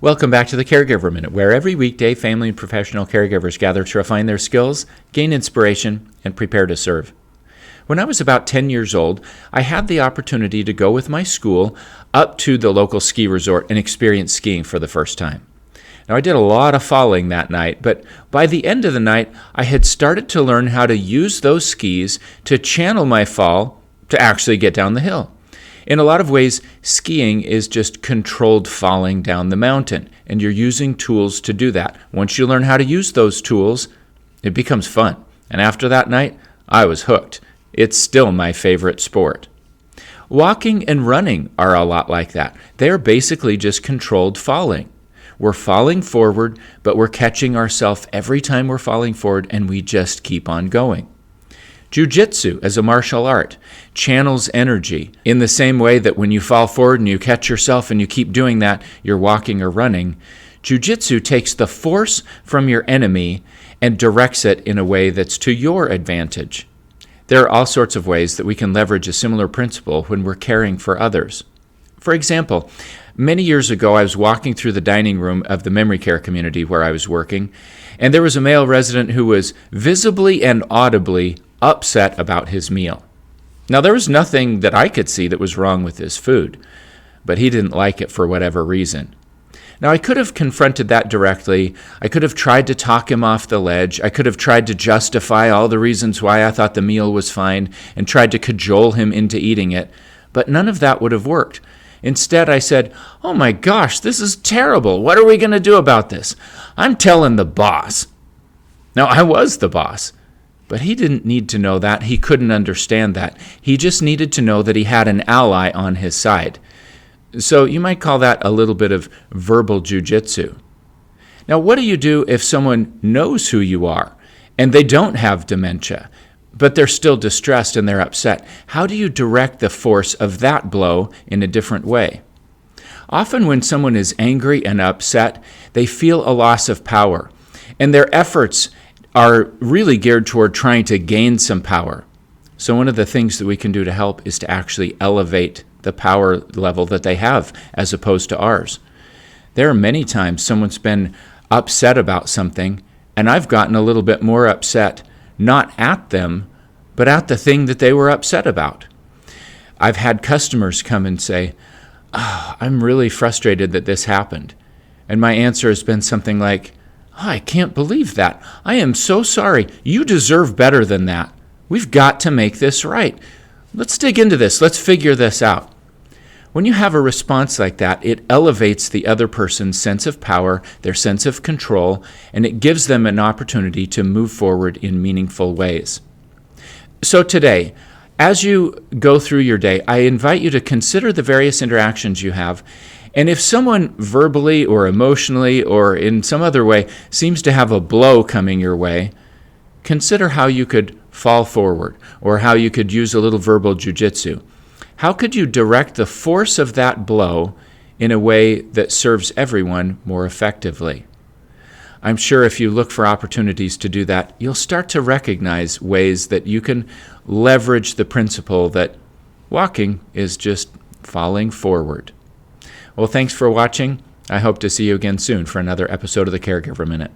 Welcome back to the Caregiver Minute, where every weekday family and professional caregivers gather to refine their skills, gain inspiration, and prepare to serve. When I was about 10 years old, I had the opportunity to go with my school up to the local ski resort and experience skiing for the first time. Now, I did a lot of falling that night, but by the end of the night, I had started to learn how to use those skis to channel my fall to actually get down the hill. In a lot of ways, skiing is just controlled falling down the mountain, and you're using tools to do that. Once you learn how to use those tools, it becomes fun. And after that night, I was hooked. It's still my favorite sport. Walking and running are a lot like that. They're basically just controlled falling. We're falling forward, but we're catching ourselves every time we're falling forward, and we just keep on going. Jujitsu, as a martial art, channels energy in the same way that when you fall forward and you catch yourself and you keep doing that, you're walking or running. Jujitsu takes the force from your enemy and directs it in a way that's to your advantage. There are all sorts of ways that we can leverage a similar principle when we're caring for others. For example, many years ago, I was walking through the dining room of the memory care community where I was working, and there was a male resident who was visibly and audibly upset about his meal. Now, there was nothing that I could see that was wrong with his food, but he didn't like it for whatever reason. Now, I could have confronted that directly. I could have tried to talk him off the ledge. I could have tried to justify all the reasons why I thought the meal was fine and tried to cajole him into eating it, but none of that would have worked. Instead, I said, "Oh my gosh, this is terrible. What are we going to do about this? I'm telling the boss." Now, I was the boss. But he didn't need to know that. He couldn't understand that. He just needed to know that he had an ally on his side. So you might call that a little bit of verbal jujitsu. Now, what do you do if someone knows who you are and they don't have dementia, but they're still distressed and they're upset? How do you direct the force of that blow in a different way? Often when someone is angry and upset, they feel a loss of power, and their efforts are really geared toward trying to gain some power. So one of the things that we can do to help is to actually elevate the power level that they have as opposed to ours. There are many times someone's been upset about something, and I've gotten a little bit more upset, not at them, but at the thing that they were upset about. I've had customers come and say, "I'm really frustrated that this happened." And my answer has been something like, "I can't believe that. I am so sorry. You deserve better than that. We've got to make this right. Let's dig into this. Let's figure this out." When you have a response like that, it elevates the other person's sense of power, their sense of control, and it gives them an opportunity to move forward in meaningful ways. So today, as you go through your day, I invite you to consider the various interactions you have. And if someone verbally or emotionally or in some other way seems to have a blow coming your way, consider how you could fall forward or how you could use a little verbal jujitsu. How could you direct the force of that blow in a way that serves everyone more effectively? I'm sure if you look for opportunities to do that, you'll start to recognize ways that you can leverage the principle that walking is just falling forward. Well, thanks for watching. I hope to see you again soon for another episode of the Caregiver Minute.